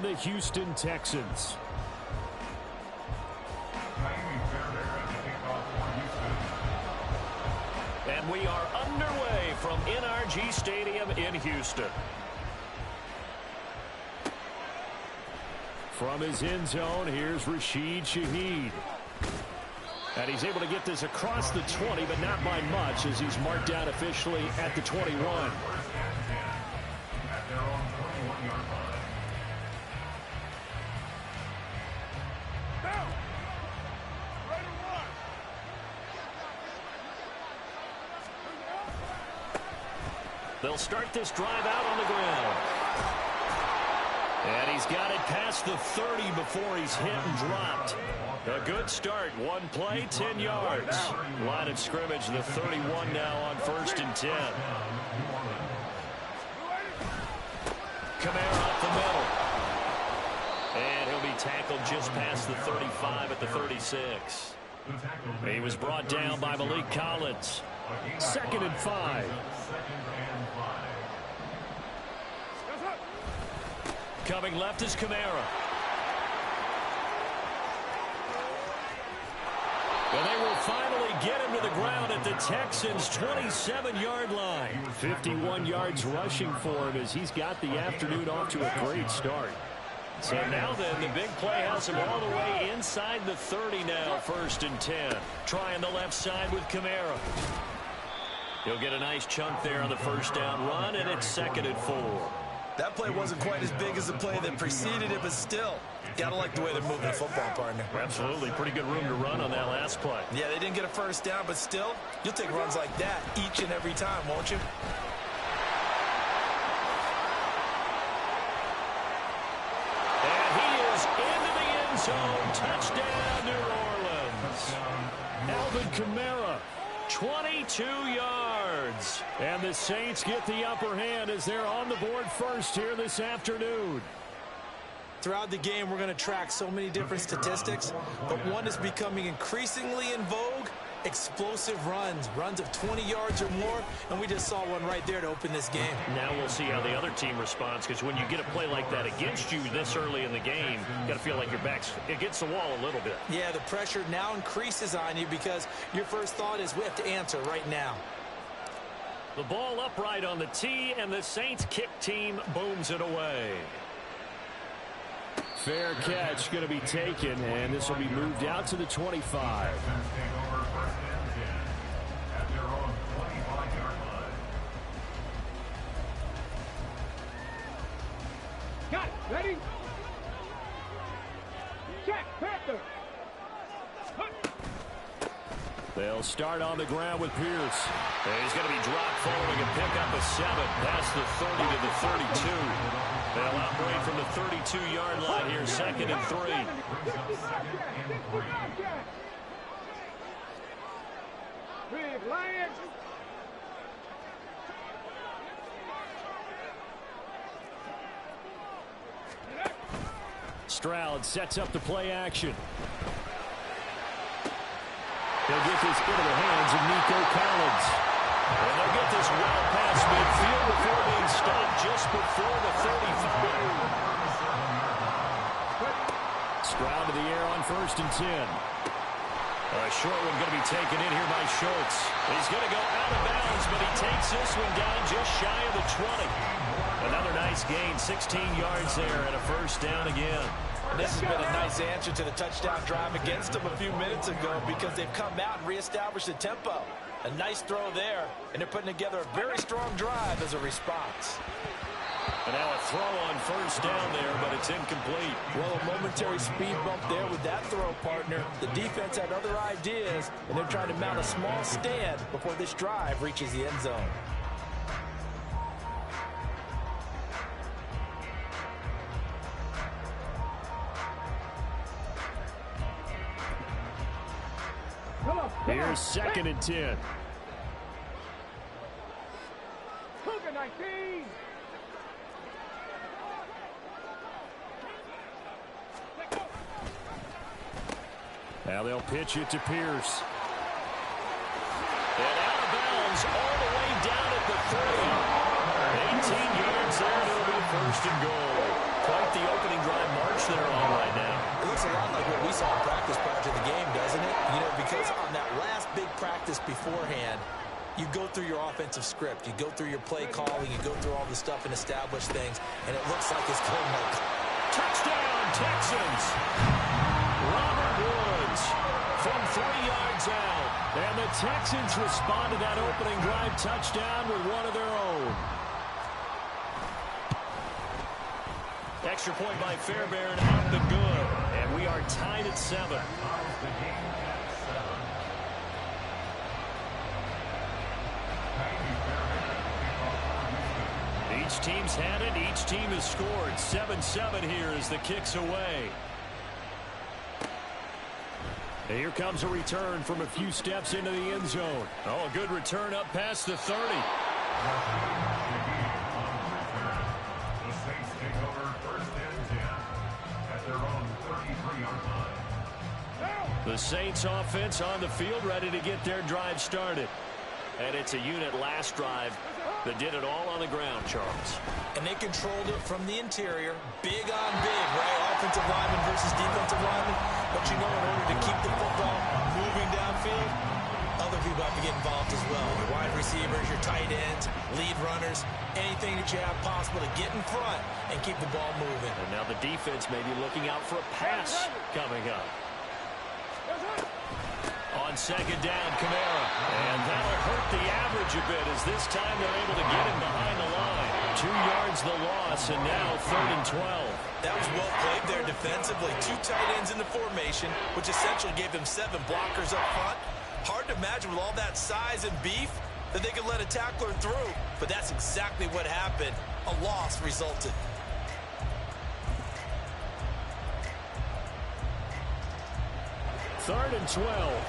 on the Houston Texans. And we are underway from NRG Stadium in Houston. From his end zone, here's Rashid Shaheed. And he's able to get this across the 20, but not by much, as he's marked down officially at the 21. They'll start this drive out on the ground. And he's got it past the 30 before he's hit and dropped. A good start. One play, 10 yards. Line of scrimmage, the 31 now on 1st and 10. Kamara up the middle. And he'll be tackled just past the 35 at the 36. He was brought down by Malik Collins. 2nd and 5. Coming left is Kamara. And they will finally get him to the ground at the Texans' 27-yard line. 51 yards rushing for him as he's got the afternoon off to a great start. So now then, the big play has him all the way inside the 30 now, 1st and 10. Trying the left side with Kamara. He'll get a nice chunk there on the 1st down run, and it's 2nd and 4. That play wasn't quite as big as the play that preceded it, but still, gotta like the way they're moving the football, partner. Absolutely. Pretty good room to run on that last play. Yeah, they didn't get a 1st down, but still, you'll take runs like that each and every time, won't you? And he is into the end zone. Touchdown, New Orleans. Alvin Kamara. 22 yards. And the Saints get the upper hand as they're on the board first here this afternoon. Throughout the game, we're going to track so many different statistics, but one is becoming increasingly in vogue: explosive runs, runs of 20 yards or more, and we just saw one right there to open this game. Now we'll see how the other team responds, because when you get a play like that against you this early in the game, you got to feel like your back's against the wall a little bit. Yeah, the pressure now increases on you because your first thought is we have to answer right now. The ball upright on the tee, and the Saints kick team booms it away. Fair catch going to be taken, and this will be moved out to the 25. Got it. Ready? Check. Panther. They'll start on the ground with Pierce. And he's going to be dropped following a pickup of 7 past the 30 to the 32. They'll operate from the 32-yard line here, 2nd and 3. Big Lions. Stroud sets up the play action. They'll get this into the hands of Nico Collins. And they'll get this well past midfield before being stopped just before the 35. Stroud to the air on 1st and 10. A short one going to be taken in here by Schultz. He's going to go out of bounds, but he takes this one down just shy of the 20. Another nice gain, 16 yards there, and a 1st down again. And this has been a nice answer to the touchdown drive against them a few minutes ago, because they've come out and reestablished the tempo. A nice throw there, and they're putting together a very strong drive as a response. And now a throw on 1st down there, but it's incomplete. Well, a momentary speed bump there with that throw, partner. The defense had other ideas, and they're trying to mount a small stand before this drive reaches the end zone. Here's 2nd and 10. Cougar 19. Now they'll pitch it to Pierce. And out of bounds all the way down at the 30. 18 yards there, and it'll be 1st and goal. Quite the opening drive approach they're on right now. It looks a lot like what we saw in practice prior to the game, doesn't it? You know, because on that last big practice beforehand, you go through your offensive script. You go through your play calling. You go through all the stuff and establish things. And it looks like it's going like... Touchdown, Texans! Robert Woods from 3 yards out. And the Texans respond to that opening drive touchdown with one of their own. Extra point by Fairbairn, up and good. And we are tied at 7. Each team's had it. Each team has scored. 7-7 here as the kick's away. And here comes a return from a few steps into the end zone. Oh, a good return up past the 30. The Saints offense on the field, ready to get their drive started. And it's a unit last drive that did it all on the ground, Charles. And they controlled it from the interior. Big on big, right? Offensive lineman versus defensive lineman. But you know, in order to keep the football moving downfield, other people have to get involved as well. Your wide receivers, your tight ends, lead runners, anything that you have possible to get in front and keep the ball moving. And now the defense may be looking out for a pass coming up. On second down, Kamara. And that'll hurt the average a bit as this time they're able to get him behind the line. 2 yards the loss, and now 3rd and 12. That was well played there defensively. 2 tight ends in the formation, which essentially gave them 7 blockers up front. Hard to imagine with all that size and beef that they could let a tackler through. But that's exactly what happened. A loss resulted. Third and 12.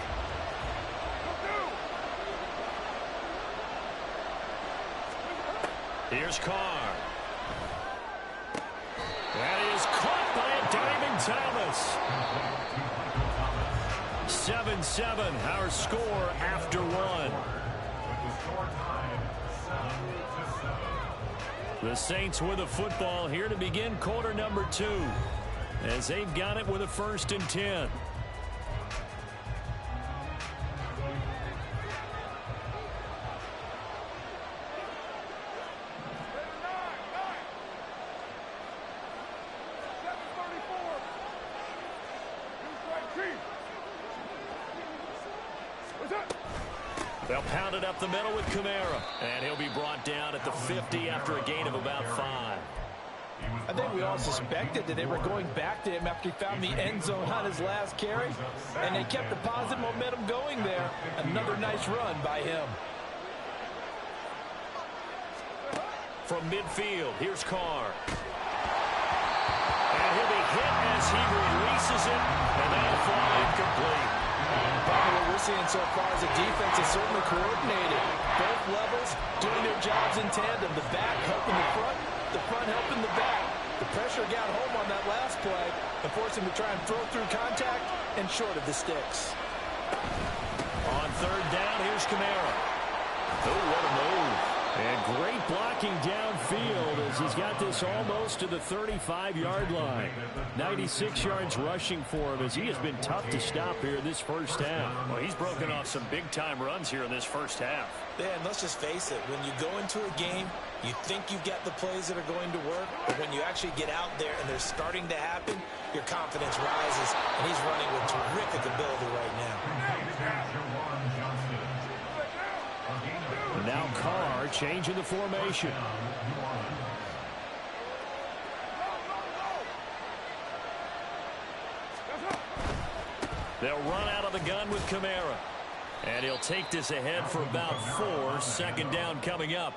Here's Carr. That is caught by a diving Thomas. 7-7, our score after 1. The Saints with the football here to begin quarter number 2, as they've got it with a 1st and 10. They'll pound it up the middle with Kamara. And he'll be brought down at the 50 after a gain of about 5. I think we all suspected that they were going back to him after he found the end zone on his last carry. And they kept the positive momentum going there. Another nice run by him. From midfield, here's Carr. And he'll be hit as he releases it. And that'll fly incomplete. What we're seeing so far is the defense is certainly coordinated. Both levels doing their jobs in tandem. The back helping the front helping the back. The pressure got home on that last play and forced him to try and throw through contact and short of the sticks. On 3rd down, here's Kamara. Oh, what a move. And great blocking downfield as he's got this almost to the 35-yard line. 96 yards rushing for him as he has been tough to stop here in this first half. Well, he's broken off some big-time runs here in this first half. Yeah, and let's just face it. When you go into a game, you think you've got the plays that are going to work, but when you actually get out there and they're starting to happen, your confidence rises, and he's running with terrific ability right now. Now Carr changing the formation. They'll run out of the gun with Kamara. And he'll take this ahead for about 4. 2nd down coming up.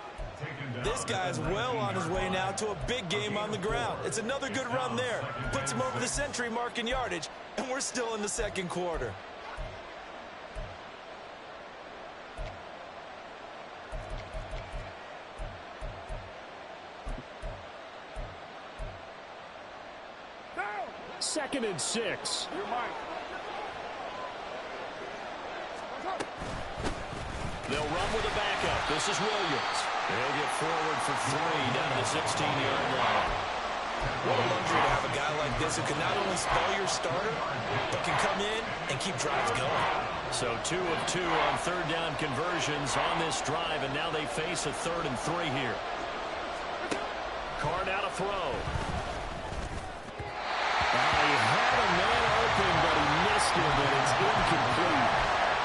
This guy's well on his way now to a big game on the ground. It's another good run there. Puts him over the century mark in yardage, and we're still in the 2nd quarter. Second and 6. They'll run with a backup. This is Williams. They'll get forward for 3 down to the 16-yard line. What a luxury to have a guy like like this who can not only spell your starter, but can come in and keep drives going. So 2 of 2 on third down conversions on this drive, and now they face a 3rd and 3 here. Card out a throw. He had a man open, but he missed him, and it's incomplete.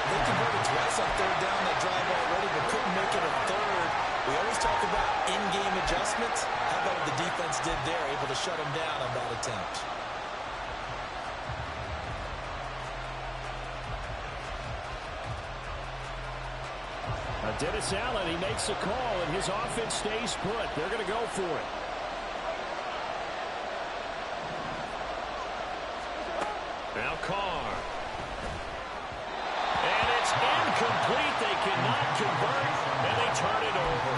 They converted twice on third down that drive already, but couldn't make it a third. We always talk about in-game adjustments. How about what the defense did there, able to shut him down on that attempt. Dennis Allen, he makes a call, and his offense stays put. They're going to go for it. Now Carr. And it's incomplete. They cannot convert, and they turn it over.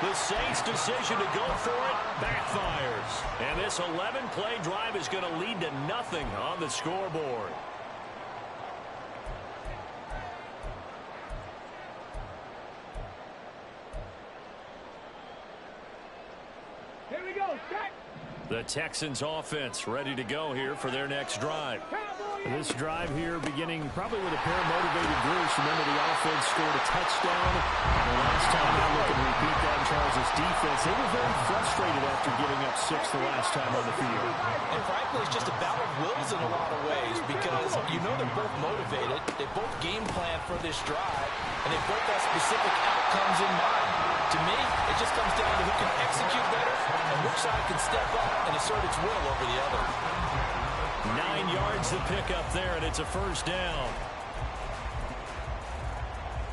The Saints' decision to go for it backfires. And this 11-play drive is going to lead to nothing on the scoreboard. Here we go, set. The Texans offense ready to go here for their next drive. This drive here beginning probably with a pair of motivated Bruce. Remember, the offense scored a touchdown. The last time they look and repeat that in Charles' defense, they were very frustrated after giving up 6 the last time on the field. And frankly, it's just a battle of wills in a lot of ways because you know they're both motivated. They both game plan for this drive, and they both have specific outcomes in mind. To me, it just comes down to who can execute better and which side can step up and assert its will over the other. 9 yards to pick up there, and it's a first down.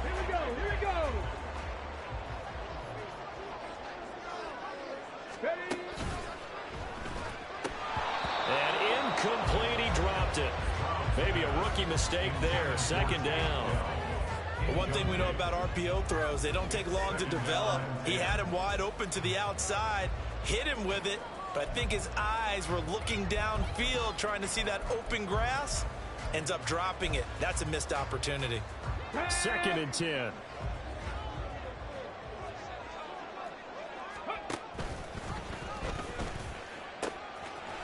Here we go, here we go. Ready. And incomplete, he dropped it. Maybe a rookie mistake there, second down. But one thing we know about RPO throws, they don't take long to develop. He had him wide open to the outside, hit him with it, but I think his eyes were looking downfield, trying to see that open grass, ends up dropping it. That's a missed opportunity. 2nd and 10.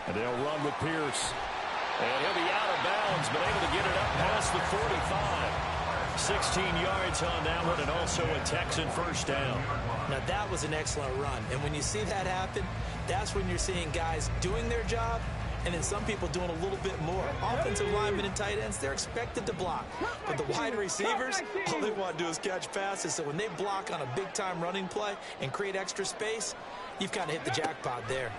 And they'll run with Pierce. And he'll be out of bounds, but able to get it up past the 45. 16 yards on that one, and also a Texan first down. Now, that was an excellent run. And when you see that happen, that's when you're seeing guys doing their job, and then some people doing a little bit more. Offensive linemen and tight ends, they're expected to block. But the wide receivers, all they want to do is catch passes. So when they block on a big-time running play and create extra space, you've kind of hit the jackpot there.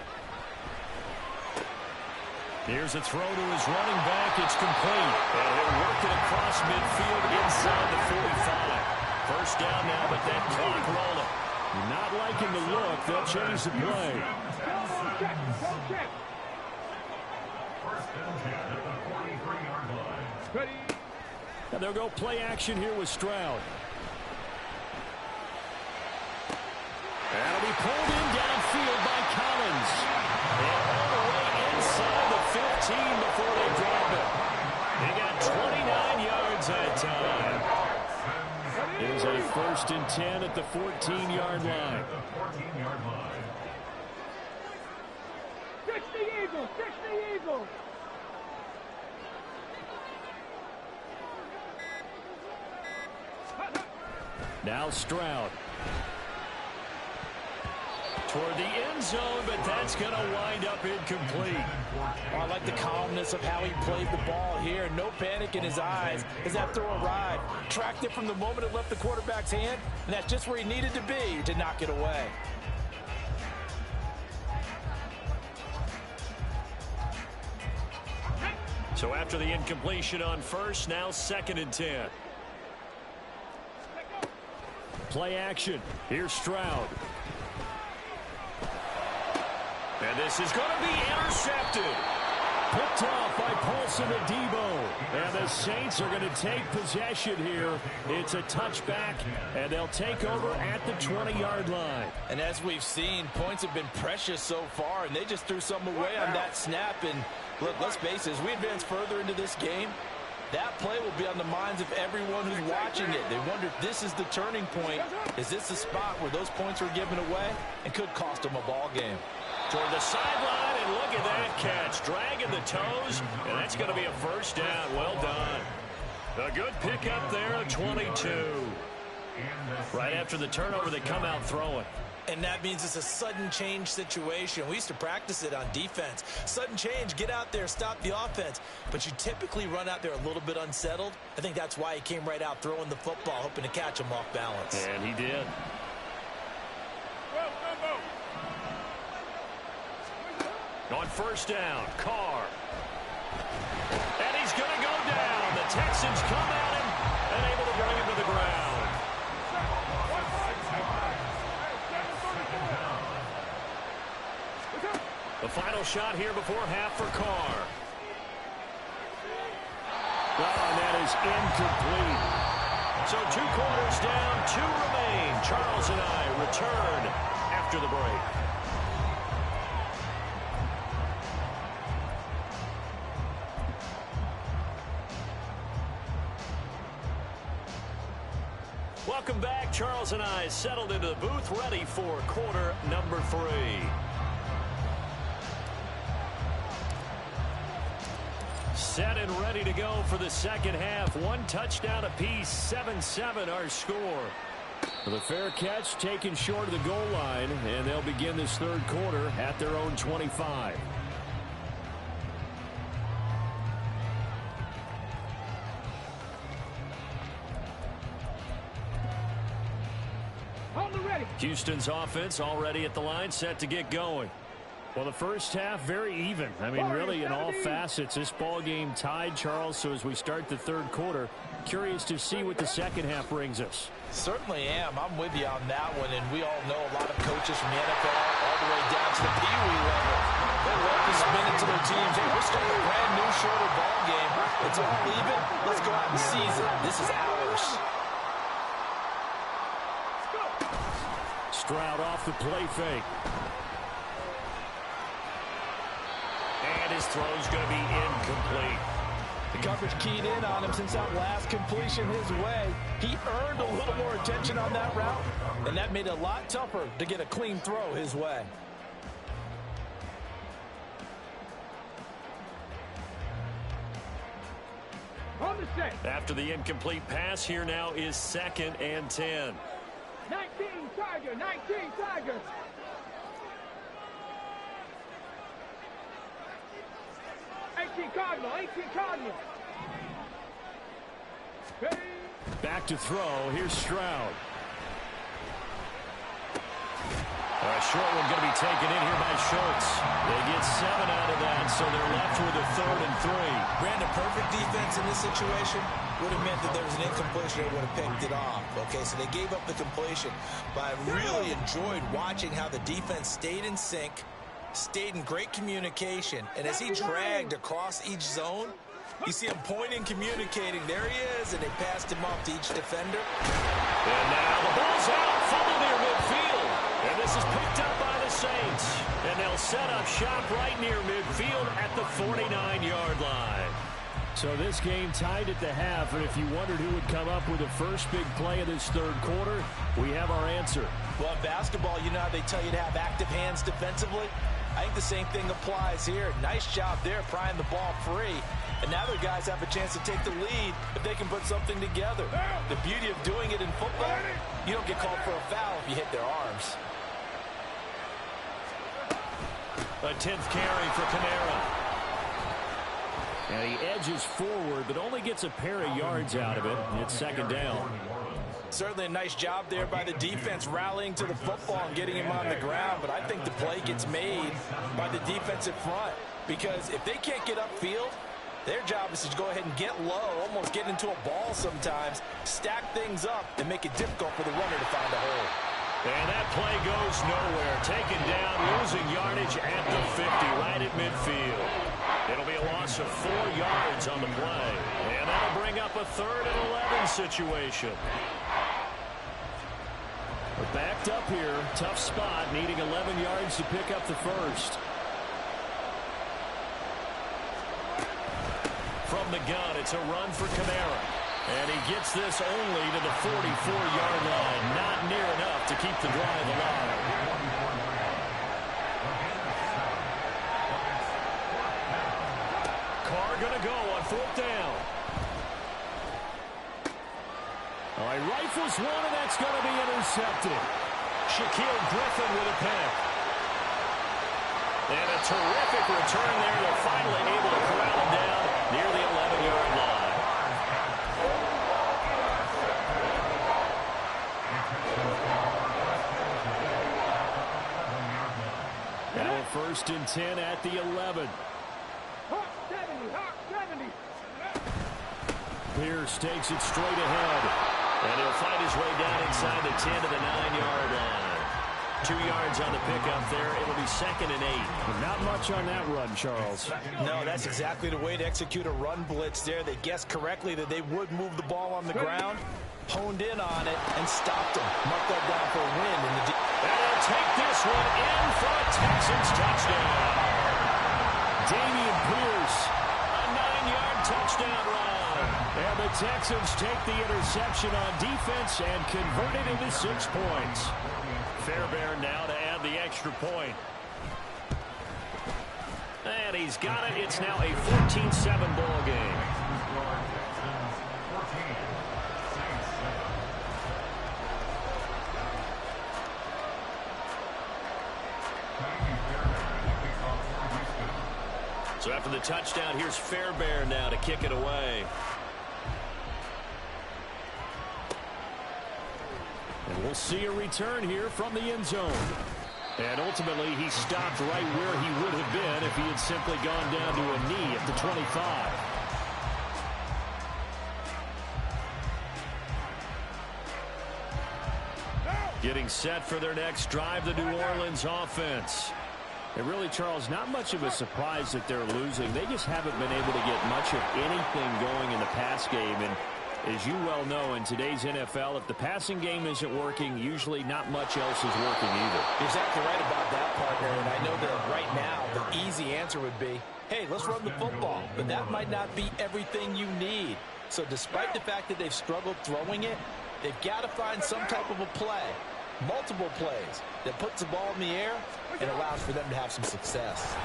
Here's a throw to his running back. It's complete. And he'll work it across midfield inside the 45. First down now, but that clock rolling. Not liking the look. They'll change the play. Check, check. Ready. And they'll go play action here with Stroud. That'll be pulled in downfield by Collins. And all the way inside the 15 before they drop it. They got 29 yards that time. It is a 1st and 10 at the 14-yard line. 60 Eagles, 60 Eagles. Now Stroud. Toward the end zone, but that's going to wind up incomplete. Oh, I like the calmness of how he played the ball here. No panic in his eyes as that throw arrived. Tracked it from the moment it left the quarterback's hand, and that's just where he needed to be to knock it away. So after the incompletion on first, now 2nd and 10. Play action. Here's Stroud. And this is going to be intercepted. Picked off by Paulson Adebo. And the Saints are going to take possession here. It's a touchback, and they'll take over at the 20-yard line. And as we've seen, points have been precious so far, and they just threw some away on that snap. And look, let's face it, as we advance further into this game, that play will be on the minds of everyone who's watching it. They wonder if this is the turning point. Is this the spot where those points were given away and could cost them a ball game? Toward the sideline, and look at that catch. Dragging the toes, and that's going to be a first down. Well done. A good pickup there, a 22. Right after the turnover, they come out throwing. And that means it's a sudden change situation. We used to practice it on defense. Sudden change, get out there, stop the offense. But you typically run out there a little bit unsettled. I think that's why he came right out throwing the football, hoping to catch him off balance. And he did. On first down, Carr. And he's going to go down. The Texans come at him and able to bring him to the ground. The final shot here before half for Carr. Oh, and that is incomplete. So 2 quarters down, 2 remain. Charles and I return after the break. Welcome back. Charles and I settled into the booth, ready for quarter number 3. Set and ready to go for the second half. 1 touchdown apiece, 7-7 our score. The fair catch taken short of the goal line, and they'll begin this third quarter at their own 25. Houston's offense already at the line, set to get going. Well, the first half, very even. I mean, really, in all facets, this ball game tied, Charles. So as we start the third quarter, curious to see what the second half brings us. Certainly am. I'm with you on that one. And we all know a lot of coaches from the NFL all the way down to the Pee Wee level. They love to spin it to their teams. Hey, we're starting a brand new, shorter ball game. It's all even. Let's go out and seize it. This is ours. Stroud off the play fake. And his throw's going to be incomplete. The coverage keyed in on him since that last completion his way. He earned a little more attention on that route, and that made it a lot tougher to get a clean throw his way. On the set. After the incomplete pass, here now is 2nd and 10. 19 Tiger, 19 Tiger. Cardinal, 18 Cardinal. Ready. Back to throw. Here's Stroud. A short one going to be taken in here by Schultz. They get 7 out of that, so they're left with a 3rd and 3. Brandon, perfect defense in this situation would have meant that there was an incompletion. They would have picked it off. Okay, so they gave up the completion. But I really enjoyed watching how the defense stayed in sync, stayed in great communication, and as he dragged across each zone, you see him pointing, communicating. There he is, and they passed him off to each defender. And now the ball's out, fumble near midfield. And this is picked up by the Saints. And they'll set up shop right near midfield at the 49-yard line. So this game tied at the half, and if you wondered who would come up with the first big play of this third quarter, we have our answer. Well, in basketball, you know how they tell you to have active hands defensively? I think the same thing applies here. Nice job there prying the ball free. And now their guys have a chance to take the lead if they can put something together. The beauty of doing it in football, you don't get called for a foul if you hit their arms. A 10th carry for Kamara. And he edges forward, but only gets a pair of yards out of it. It's 2nd down. Certainly a nice job there by the defense rallying to the football and getting him on the ground. But I think the play gets made by the defensive front. Because if they can't get upfield, their job is to go ahead and get low, almost get into a ball sometimes, stack things up, and make it difficult for the runner to find a hole. And that play goes nowhere. Taken down, losing yardage at the 50, right at midfield. It'll be a loss of 4 yards on the play. And that'll bring up a 3rd and 11 situation. We're backed up here. Tough spot, needing 11 yards to pick up the first. From the gun, it's a run for Kamara. And he gets this only to the 44-yard line. Not near enough to keep the drive alive. Carr going to go on 4th down. All right, rifles one, and that's going to be intercepted. Shaquille Griffin with a pick. And a terrific return there. They're finally able to corral him down near the 11-yard line. Now a 1st and 10 at the 11. Hawk 70, Hawk 70. Pierce takes it straight ahead. And he'll fight his way down inside the 10 to the 9-yard line. 2 yards on the pickup there. It'll be 2nd and 8. Not much on that run, Charles. No, that's exactly the way to execute a run blitz there. They guessed correctly that they would move the ball on the ground, honed in on it, and stopped them. Mark that down for a win. And he'll take this one in for a Texans touchdown. Dameon Pierce, a 9-yard touchdown run. And the Texans take the interception on defense and convert it into 6 points. Fairbairn now to add the extra point. And he's got it. It's now a 14-7 ball game. So after the touchdown, here's Fairbairn now to kick it away. And we'll see a return here from the end zone. And ultimately, he stopped right where he would have been if he had simply gone down to a knee at the 25. Getting set for their next drive, the New Orleans offense. And really, Charles, not much of a surprise that they're losing. They just haven't been able to get much of anything going in the pass game. And as you well know, in today's NFL, if the passing game isn't working, usually not much else is working either. You're exactly right about that, partner. And I know that right now, the easy answer would be, hey, let's run the football. But that might not be everything you need. So despite the fact that they've struggled throwing it, they've got to find some type of a play, multiple plays, that puts the ball in the air and allows for them to have some success.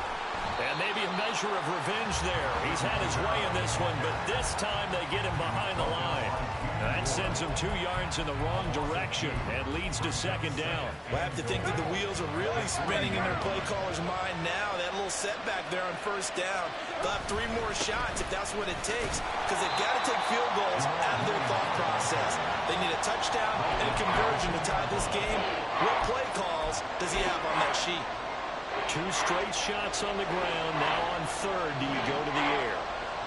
And maybe a measure of revenge there. He's had his way in this one, but this time they get him behind the line. That sends him 2 yards in the wrong direction and leads to 2nd down. Well, I have to think that the wheels are really spinning in their play caller's mind now. That little setback there on 1st down. They'll have 3 more shots if that's what it takes, because they've got to take field goals out of their thought process. They need a touchdown and a conversion to tie this game. What play calls does he have on that sheet? 2 straight shots on the ground. Now on 3rd, do you go to the air?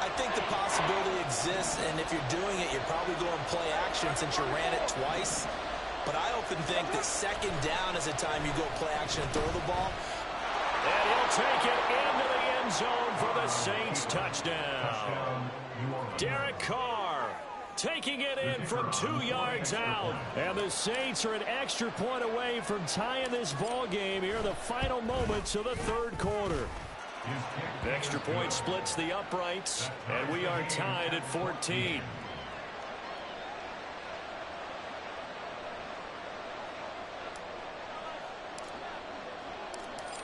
I think the possibility exists, and if you're doing it, you're probably going play action since you ran it twice. But I often think that 2nd down is the time you go play action and throw the ball. And he'll take it into the end zone for the Saints touchdown. Derek Carr taking it in from 2 yards out. And the Saints are an extra point away from tying this ball game here in the final moments of the 3rd quarter. The extra point splits the uprights, and we are tied at 14.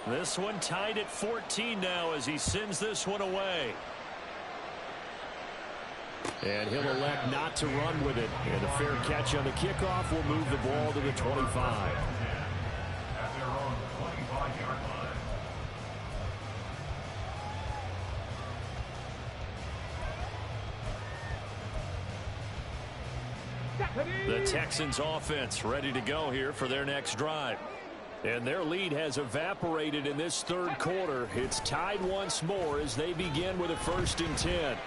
This one tied at 14 now as he sends this one away. And he'll elect not to run with it. And a fair catch on the kickoff will move the ball to the 25. The Texans offense ready to go here for their next drive. And their lead has evaporated in this 3rd quarter. It's tied once more as they begin with a 1st and 10.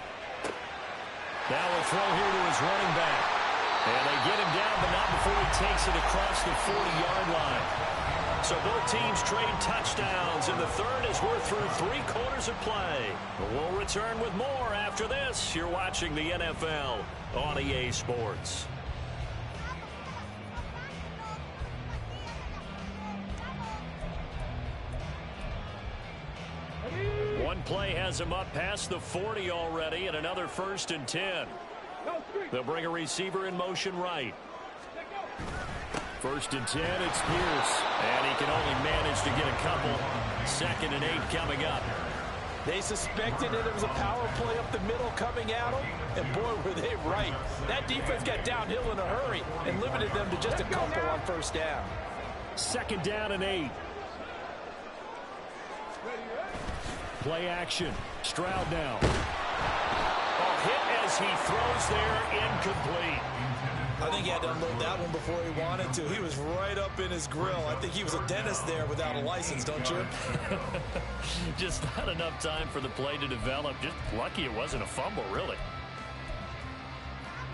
Now a throw here to his running back. And they get him down, but not before he takes it across the 40-yard line. So both teams trade touchdowns in the 3rd as we're through 3 quarters of play. We'll return with more after this. You're watching the NFL on EA Sports. One play has him up past the 40 already, and another 1st and 10. They'll bring a receiver in motion right. 1st and 10, it's Pierce. And he can only manage to get a couple. 2nd and 8 coming up. They suspected that there was a power play up the middle coming at them, and boy, were they right. That defense got downhill in a hurry and limited them to just a couple on first down. 2nd down and 8. Play action. Stroud now. A hit as he throws there, incomplete. I think he had to unload that one before he wanted to. He was right up in his grill. I think he was a dentist there without a license, don't you? Just not enough time for the play to develop. Just lucky it wasn't a fumble, really.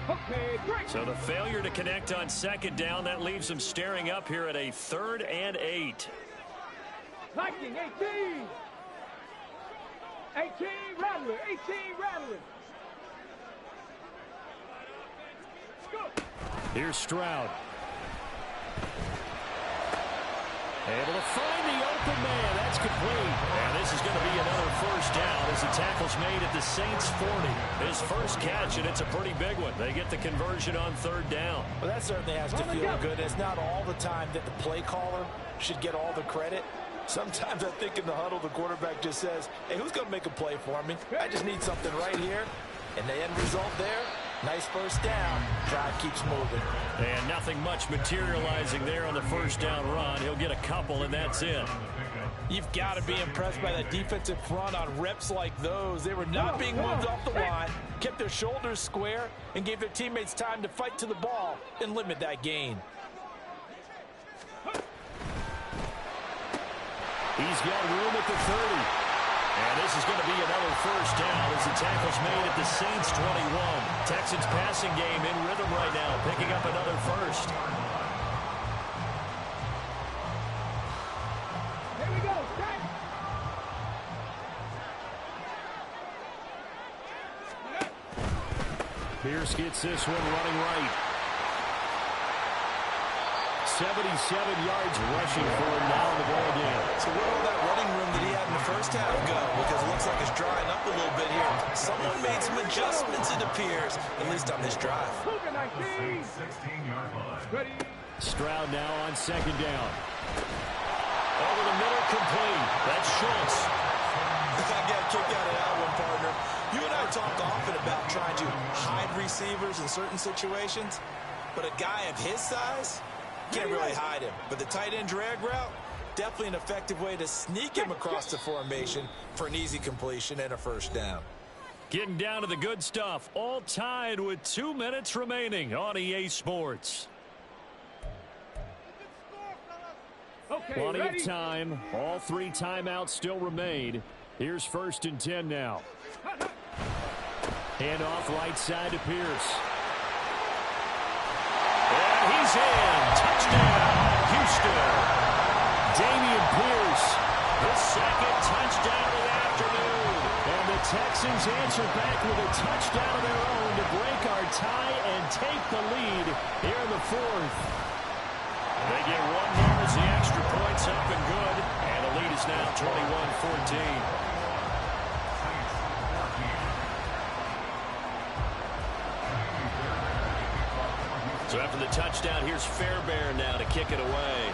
Okay, break. So the failure to connect on 2nd down, that leaves them staring up here at a 3rd and 8. Lightning, 18. 18, Rattler. 18, Rattler. Go. Here's Stroud. Able to find the open man. That's complete. And this is going to be another first down as the tackle's made at the Saints 40. His first catch, and it's a pretty big one. They get the conversion on 3rd down. Well, that certainly has to feel good. It's not all the time that the play caller should get all the credit. Sometimes I think in the huddle, the quarterback just says, hey, who's going to make a play for me? I just need something right here. And the end result there, nice first down. Drive keeps moving. And nothing much materializing there on the first down run. He'll get a couple, and that's it. You've got to be impressed by that defensive front on reps like those. They were not being moved off the line, kept their shoulders square, and gave their teammates time to fight to the ball and limit that gain. He's got room at the 30. And this is going to be another first down as the tackle's made at the Saints 21. Texans passing game in rhythm right now, picking up another first. Here we go. Set. Pierce gets this one running right. 77 yards rushing for him now in the ball game. So where will that running room that he had in the first half go? Because it looks like it's drying up a little bit here. Someone made some adjustments, it appears, at least on this drive. Cougar 19. 16-yard line. Ready. Stroud now on 2nd down. Over the middle, complete. That's Schultz. I got a kick out of that one, partner. You and I talk often about trying to hide receivers in certain situations, but a guy of his size can't really hide him. But the tight end drag route, definitely an effective way to sneak him across the formation for an easy completion and a first down. Getting down to the good stuff. All tied with 2 minutes remaining on EA Sports. Okay, Plenty ready. of time. All 3 timeouts still remain. Here's 1st and 10 now. Hand off right side to Pierce. And he's in. Touchdown, Houston. Damian Pierce, his 2nd touchdown of the afternoon. And the Texans answer back with a touchdown of their own to break our tie and take the lead here in the 4th. They get one more as the extra point's up and good. And the lead is now 21-14. So after the touchdown, here's Fairbairn now to kick it away.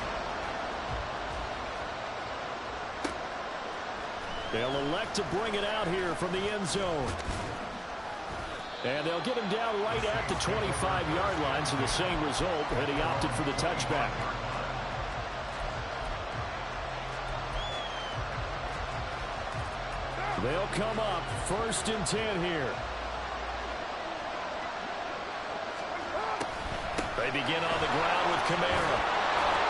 They'll elect to bring it out here from the end zone. And they'll get him down right at the 25-yard line, so the same result, and he opted for the touchback. They'll come up 1st and 10 here. They begin on the ground with Kamara.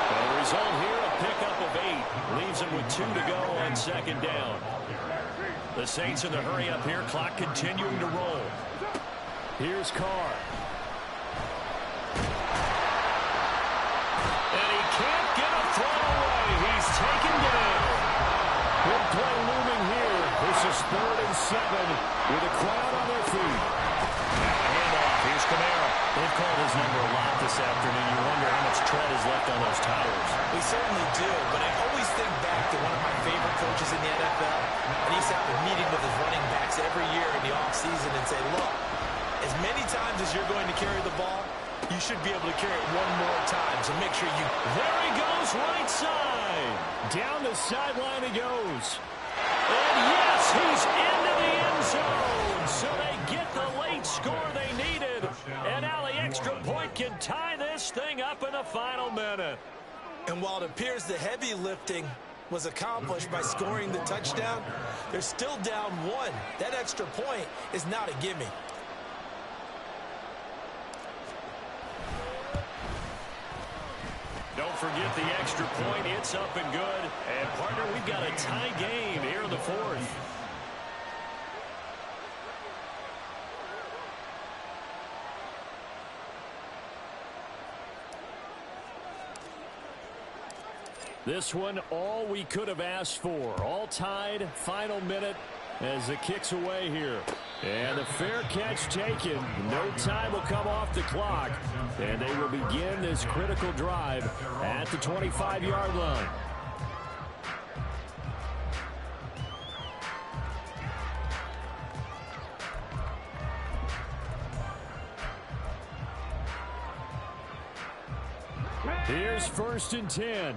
And the result here, a pickup of 8. Leaves them with 2 to go on 2nd down. The Saints in the hurry up here. Clock continuing to roll. Here's Carr. And he can't get a throw away. He's taken down. Good play looming here. This is 3rd and 7 with a crowd on their feet. Handoff. Here's Kamara. They've called his number a lot this afternoon. You wonder how much tread is left on those tires. We certainly do, but I always think back to one of my favorite coaches in the NFL, and he's had a meeting with his running backs every year in the offseason and say, look, as many times as you're going to carry the ball, you should be able to carry it one more time, so make sure you... There he goes, right side. Down the sideline he goes. And yes, he's into the end zone. So they get the late score they needed. And now the extra point can tie this thing up in the final minute. And while it appears the heavy lifting was accomplished by scoring the touchdown, they're still down one. That extra point is not a gimme. Don't forget the extra point. It's up and good. And, partner, we've got a tie game here in the fourth. This one, all we could have asked for. All tied, final minute as the kick's away here. And the fair catch taken. No time will come off the clock. And they will begin this critical drive at the 25-yard line. Here's 1st and 10.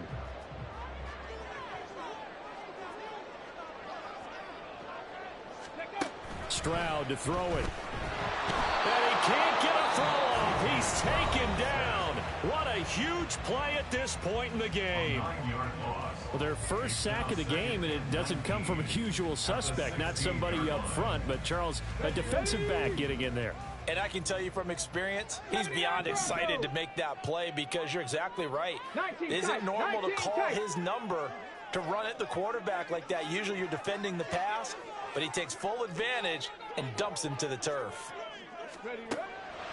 Stroud to throw it. And he can't get a throw off. He's taken down. What a huge play at this point in the game. Well, their first sack of the game, and it doesn't come from a usual suspect, not somebody up front, but Charles, a defensive back getting in there. And I can tell you from experience, he's beyond excited to make that play because you're exactly right. Is it normal to call his number to run at the quarterback like that? Usually you're defending the pass, but he takes full advantage and dumps him to the turf.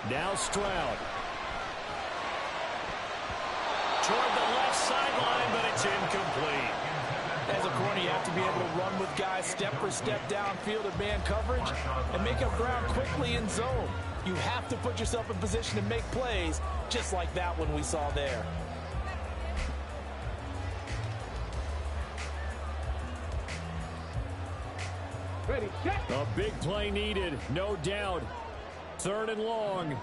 Now Stroud. Toward the left sideline, but it's incomplete. As a corner, you have to be able to run with guys step for step downfield in man coverage and make up ground quickly in zone. You have to put yourself in position to make plays, just like that one we saw there. Ready, set. A big play needed, no doubt. 3rd and long.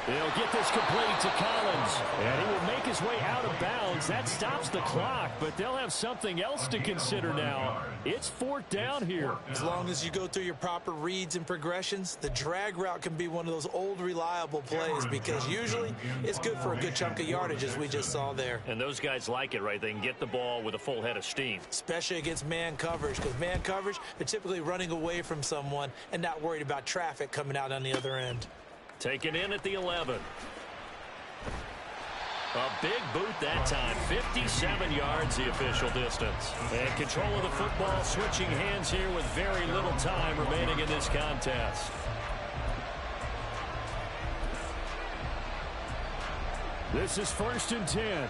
They'll get this complete to Collins, and he will make his way out of bounds. That stops the clock, but they'll have something else to consider now. It's 4th down here. As long as you go through your proper reads and progressions, the drag route can be one of those old reliable plays because usually it's good for a good chunk of yardage, as we just saw there. And those guys like it, right? They can get the ball with a full head of steam. Especially against man coverage, because man coverage, they're typically running away from someone and not worried about traffic coming out on the other end. Taken in at the 11. A big boot that time. 57 yards the official distance. And control of the football switching hands here with very little time remaining in this contest. This is 1st and 10.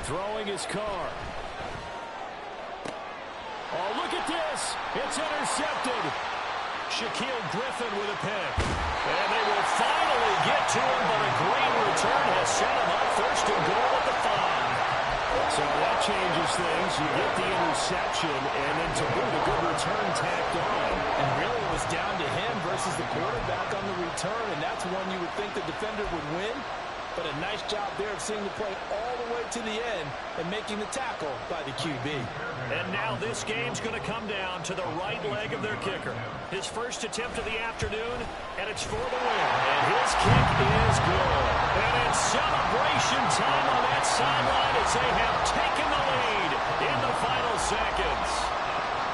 Throwing his car. Oh, look at this. It's intercepted. Shaquille Griffin with a pick. And they will finally get to him, but a great return has set him up 1st and goal at the 5. So that changes things. You get the interception, and then to boot, a good return tacked on. And really it was down to him versus the quarterback on the return, and that's one you would think the defender would win. But a nice job there of seeing the play all the way to the end and making the tackle by the QB. And now this game's going to come down to the right leg of their kicker. His first attempt of the afternoon, and it's for the win. And his kick is good. And it's celebration time on that sideline as they have taken the lead in the final seconds.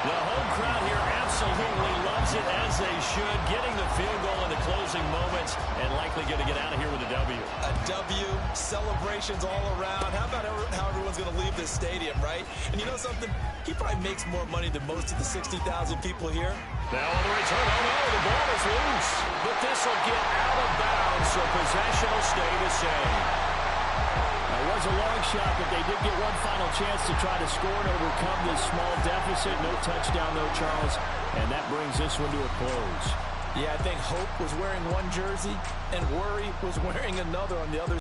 The home crowd here absolutely loves it, as they should, getting the field goal in the closing moments and likely going to get out of here with a W. A W, celebrations all around. How about how everyone's going to leave this stadium, right? And you know something? He probably makes more money than most of the 60,000 people here. Now on the return, oh no, the ball is loose. But this will get out of bounds, so possession will stay the same. It was a long shot, but they did get one final chance to try to score and overcome this small deficit. No touchdown, though, Charles. And that brings this one to a close. Yeah, I think hope was wearing one jersey and worry was wearing another on the other.